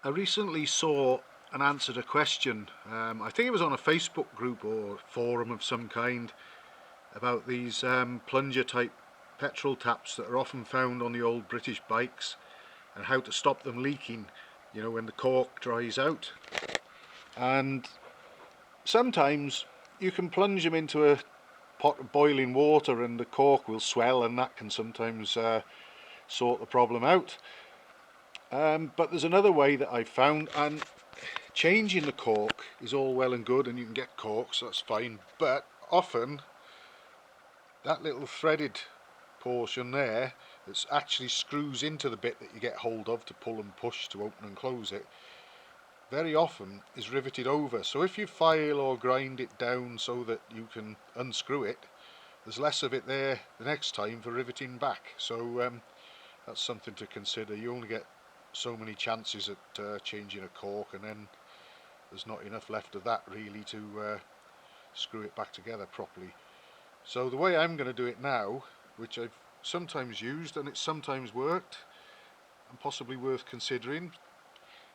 I recently saw and answered a question, I think it was on a Facebook group or forum of some kind, about these plunger type petrol taps that are often found on the old British bikes and how to stop them leaking, you know, when the cork dries out. And sometimes you can plunge them into a pot of boiling water and the cork will swell, and that can sometimes sort the problem out. But there's another way that I've found, and changing the cork is all well and good, and you can get corks, that's fine, but often that little threaded portion there that actually screws into the bit that you get hold of to pull and push to open and close it, very often is riveted over. So if you file or grind it down so that you can unscrew it, there's less of it there the next time for riveting back. So that's something to consider. You only get so many chances at changing a cork, and then there's not enough left of that really to screw it back together properly. So the way I'm going to do it now, which I've sometimes used and it's sometimes worked and possibly worth considering,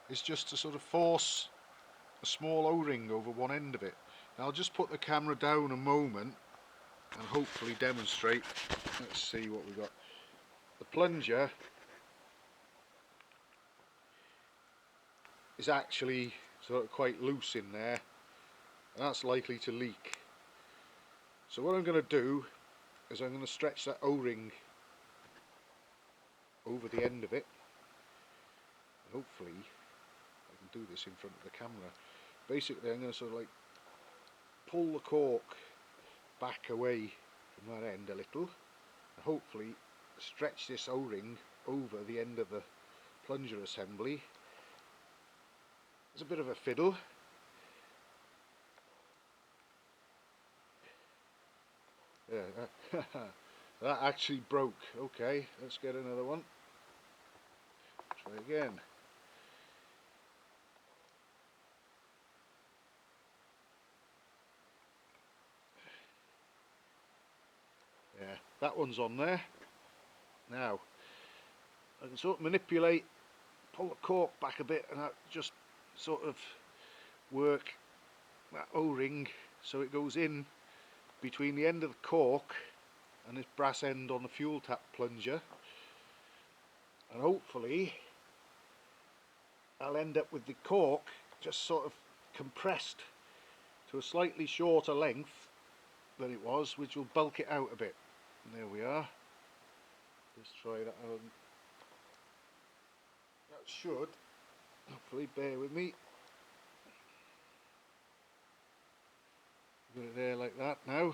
is just to sort of force a small O-ring over one end of it. Now I'll just put the camera down a moment and hopefully demonstrate. Let's see what we've got. The plunger is actually sort of quite loose in there, and that's likely to leak. So what I'm going to do is I'm going to stretch that O-ring over the end of it. Hopefully I can do this in front of the camera. Basically I'm going to sort of like pull the cork back away from that end a little, and hopefully stretch this O-ring over the end of the plunger assembly. It's a bit of a fiddle. Yeah, that actually broke. Okay, let's get another one. Try again. Yeah, that one's on there. Now, I can sort of manipulate, pull the cork back a bit, and that just sort of work that O-ring so it goes in between the end of the cork and this brass end on the fuel tap plunger, and hopefully I'll end up with the cork just sort of compressed to a slightly shorter length than it was, which will bulk it out a bit. And there we are. Let's try that on. That should hopefully, bear with me. Got it there like that now.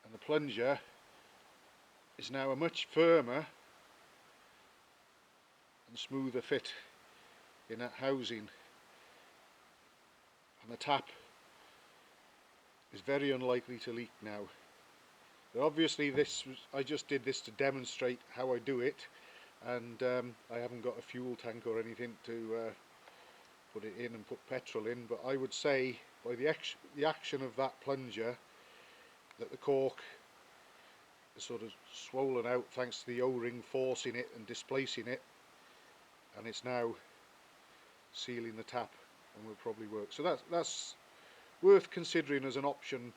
And the plunger is now a much firmer and smoother fit in that housing, and the tap is very unlikely to leak now. But obviously I just did this to demonstrate how I do it, and I haven't got a fuel tank or anything to put it in and put petrol in, but I would say by the action of that plunger that the cork is sort of swollen out thanks to the O-ring forcing it and displacing it, and it's now sealing the tap and will probably work. So that's worth considering as an option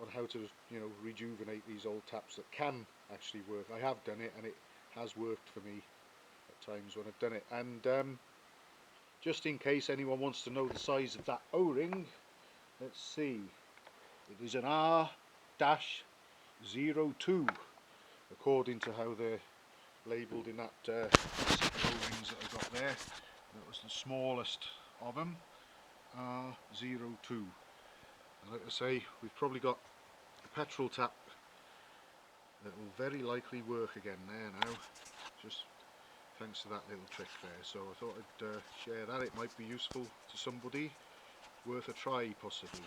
on how to, you know, rejuvenate these old taps that can actually work. I have done it and it has worked for me at times when I've done it. And just in case anyone wants to know the size of that O-ring, let's see, it is an R-02 according to how they're labelled in that set of O-rings that I got there. That was the smallest of them, R-02. And like I say, we've probably got a petrol tap that will very likely work again there now, just thanks to that little trick there. So I thought I'd share that. It might be useful to somebody, worth a try possibly.